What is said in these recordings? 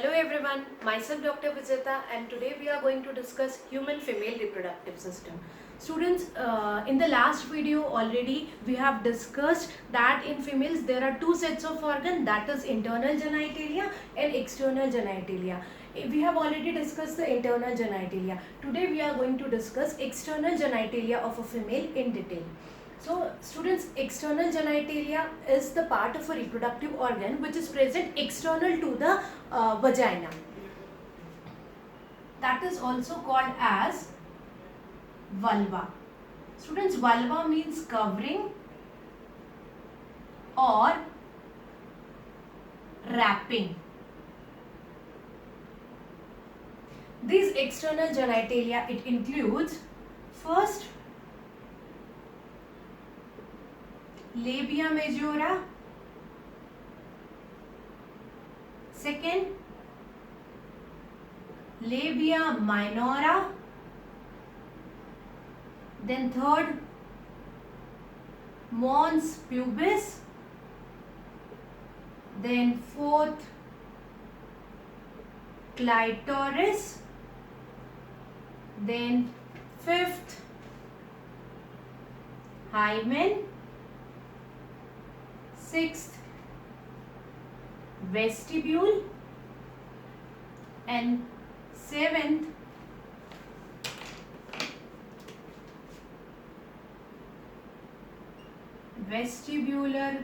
Hello everyone, myself Dr. Vijeta and today we are going to discuss human female reproductive system. Students, in the last video already we have discussed that in females there are two sets of organ, that is internal genitalia and external genitalia. We have already discussed the internal genitalia. Today we are going to discuss external genitalia of a female in detail. So students, external genitalia is the part of a reproductive organ which is present external to the vagina. That is also called as vulva. Students, vulva means covering or wrapping. These external genitalia, it includes first labia majora, second labia minora, then third mons pubis, then fourth clitoris, then fifth hymen, sixth vestibule, and seventh vestibular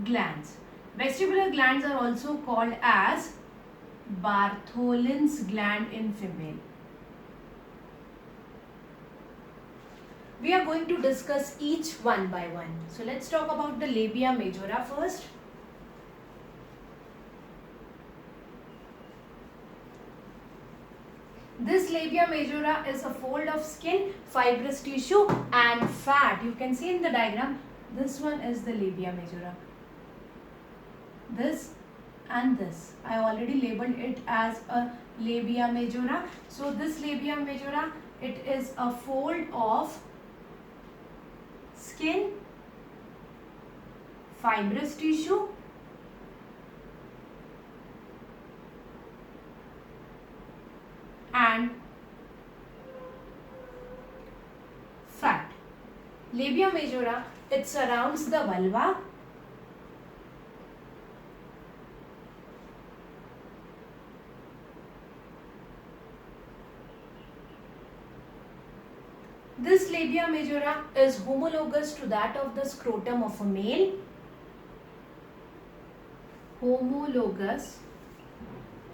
glands. Vestibular glands are also called as Bartholin's gland in female. We are going to discuss each one by one. So let's talk about the labia majora first. This labia majora is a fold of skin, fibrous tissue and fat. You can see in the diagram, this one is the labia majora. This and this. I already labeled it as a labia majora. So this labia majora, it is a fold of skin, fibrous tissue and fat. Labia majora, it surrounds the vulva. This labia majora is homologous to that of the scrotum of a male. Homologous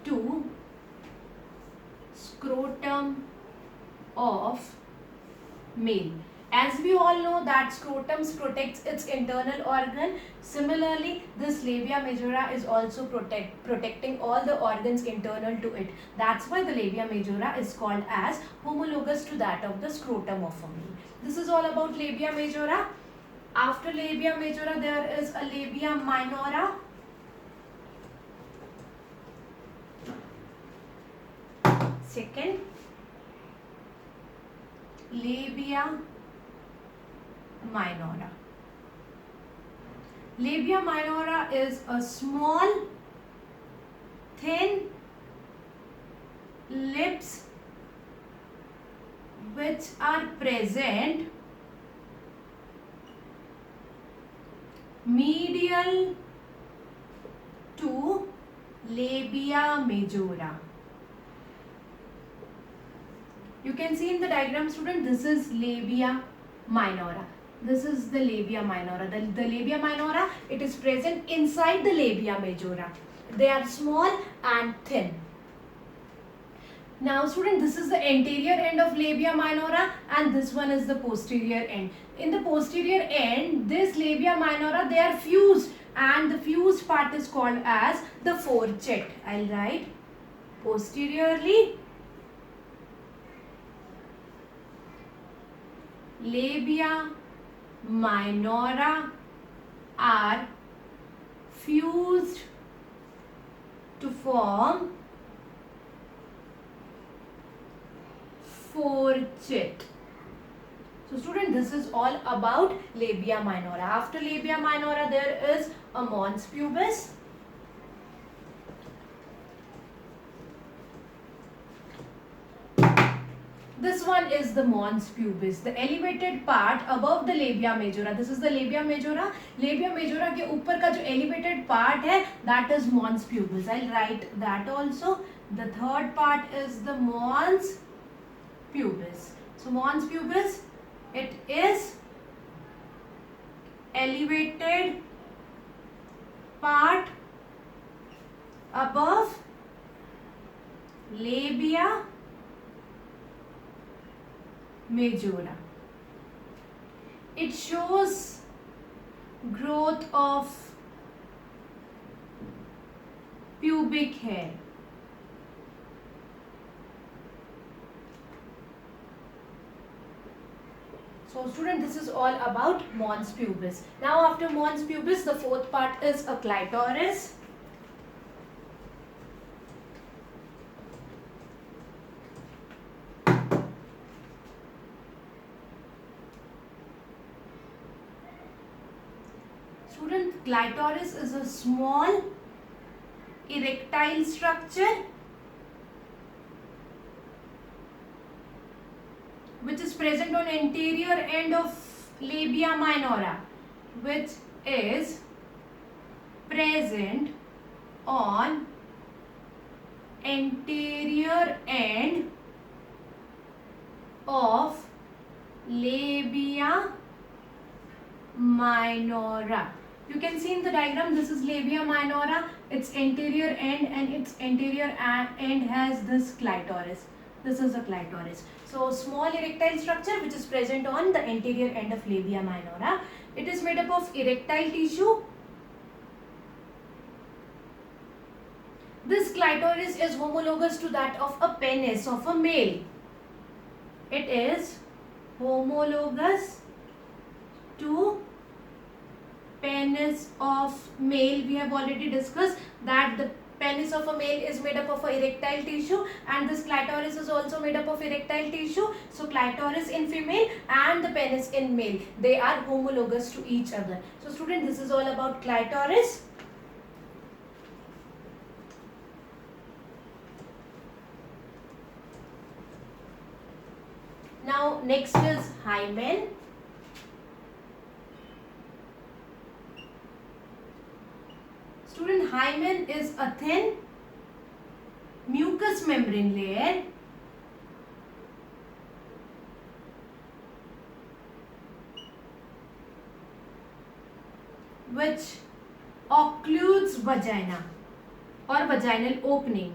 to scrotum of male. As we all know that scrotum protects its internal organ. Similarly, this labia majora is also protecting all the organs internal to it. That's why the labia majora is called as homologous to that of the scrotum of a male. This is all about labia majora. After labia majora, there is a labia minora. Second, labia minora. Labia minora is a small, thin lips which are present medial to labia majora. You can see in the diagram, student, this is labia minora. This is the labia minora. The labia minora, it is present inside the labia majora. They are small and thin. Now student, this is the anterior end of labia minora and this one is the posterior end. In the posterior end, this labia minora, they are fused and the fused part is called as the fourchette. I'll write posteriorly labia minora are fused to form fourchette. So student, this is all about labia minora. After labia minora, there is a mons pubis. This one is the mons pubis, the elevated part above the labia majora. This is the labia majora. Labia majora के ऊपर का जो elevated part है, that is mons pubis. I'll write that also. The third part is the mons pubis. So mons pubis, it is elevated part above labia majora. It shows growth of pubic hair. So student, this is all about mons pubis. Now after mons pubis, the fourth part is a clitoris. Student, clitoris is a small erectile structure which is present on anterior end of labia minora, which is present on anterior end of labia minora. You can see in the diagram, this is labia minora, its anterior end, and its anterior end has this clitoris. This is a clitoris. So small erectile structure which is present on the anterior end of labia minora. It is made up of erectile tissue. This clitoris is homologous to that of a penis of a male. It is homologous to penis of male. We have already discussed that the penis of a male is made up of a erectile tissue, and this clitoris is also made up of erectile tissue. So clitoris in female and the penis in male, they are homologous to each other. So student, this is all about clitoris. Now next is hymen. Student, hymen is a thin mucous membrane layer which occludes vagina or vaginal opening.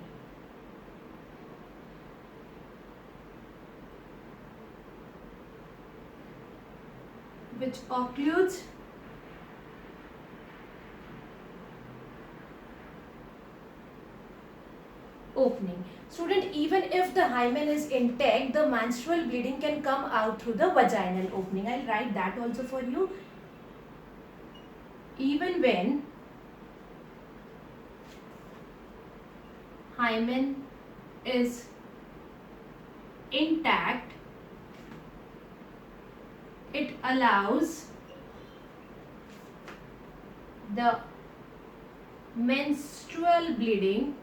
Which occludes opening. Student, even if the hymen is intact, the menstrual bleeding can come out through the vaginal opening. I'll write that also for you. Even when hymen is intact, it allows the menstrual bleeding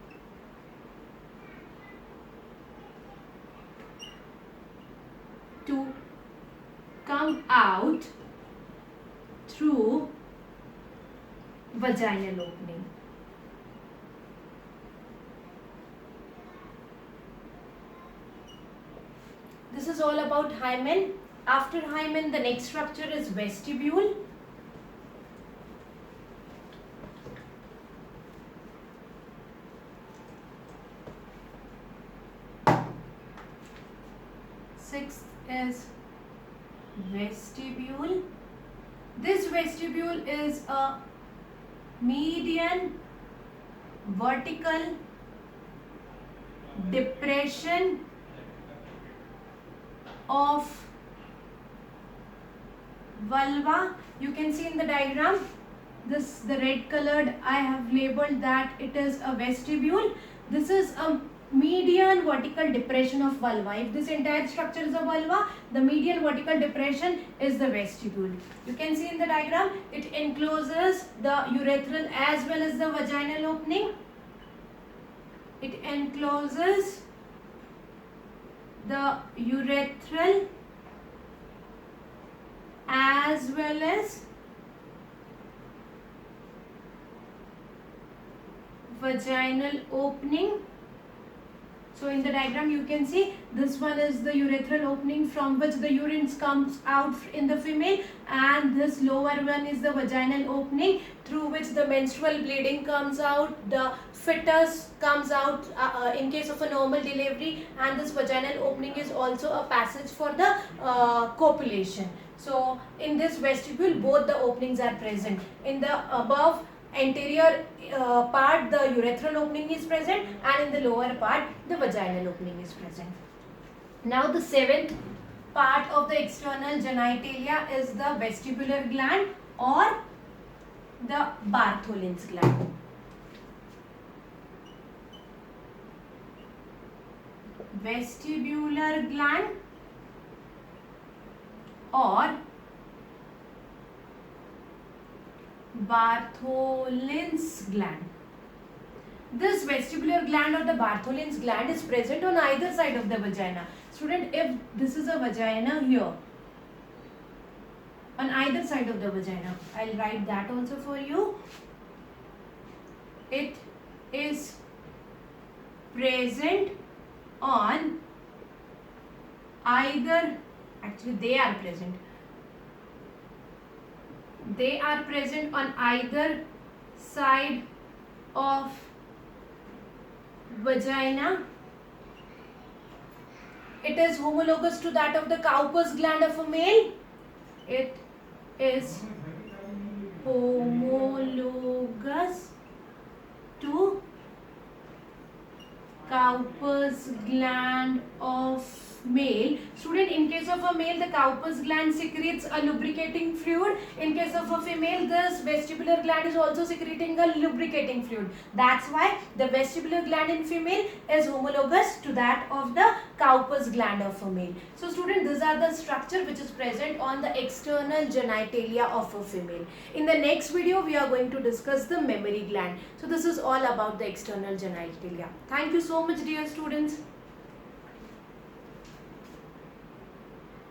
to come out through vaginal opening. This is all about hymen. After hymen, the next structure is vestibule. Sixth is vestibule. This vestibule is a median vertical depression of vulva. You can see in the diagram, this the red colored, I have labeled that it is a vestibule. This is a median vertical depression of vulva. If this entire structure is a vulva, the median vertical depression is the vestibule. You can see in the diagram, it encloses the urethral as well as the vaginal opening. It encloses the urethral as well as vaginal opening. So in the diagram you can see this one is the urethral opening from which the urine comes out in the female, and this lower one is the vaginal opening through which the menstrual bleeding comes out, the fetus comes out in case of a normal delivery, and this vaginal opening is also a passage for the copulation. So in this vestibule both the openings are present. In the above anterior part the urethral opening is present, and in the lower part the vaginal opening is present. Now the seventh part of the external genitalia is the vestibular gland or the Bartholin's gland. Vestibular gland or Bartholin's gland. This vestibular gland or the Bartholin's gland is present on either side of the vagina. Student, if this is a vagina here, on either side of the vagina, I'll write that also for you. It is present on either, actually they are present. They are present on either side of vagina. It is homologous to that of the Cowper's gland of a male. It is homologous to Cowper's gland of male. Student, in case of a male the Cowper's gland secretes a lubricating fluid. In case of a female this vestibular gland is also secreting a lubricating fluid. That's why the vestibular gland in female is homologous to that of the Cowper's gland of a male. So student, these are the structure which is present on the external genitalia of a female. In the next video we are going to discuss the mammary gland. So this is all about the external genitalia. Thank you so much dear students.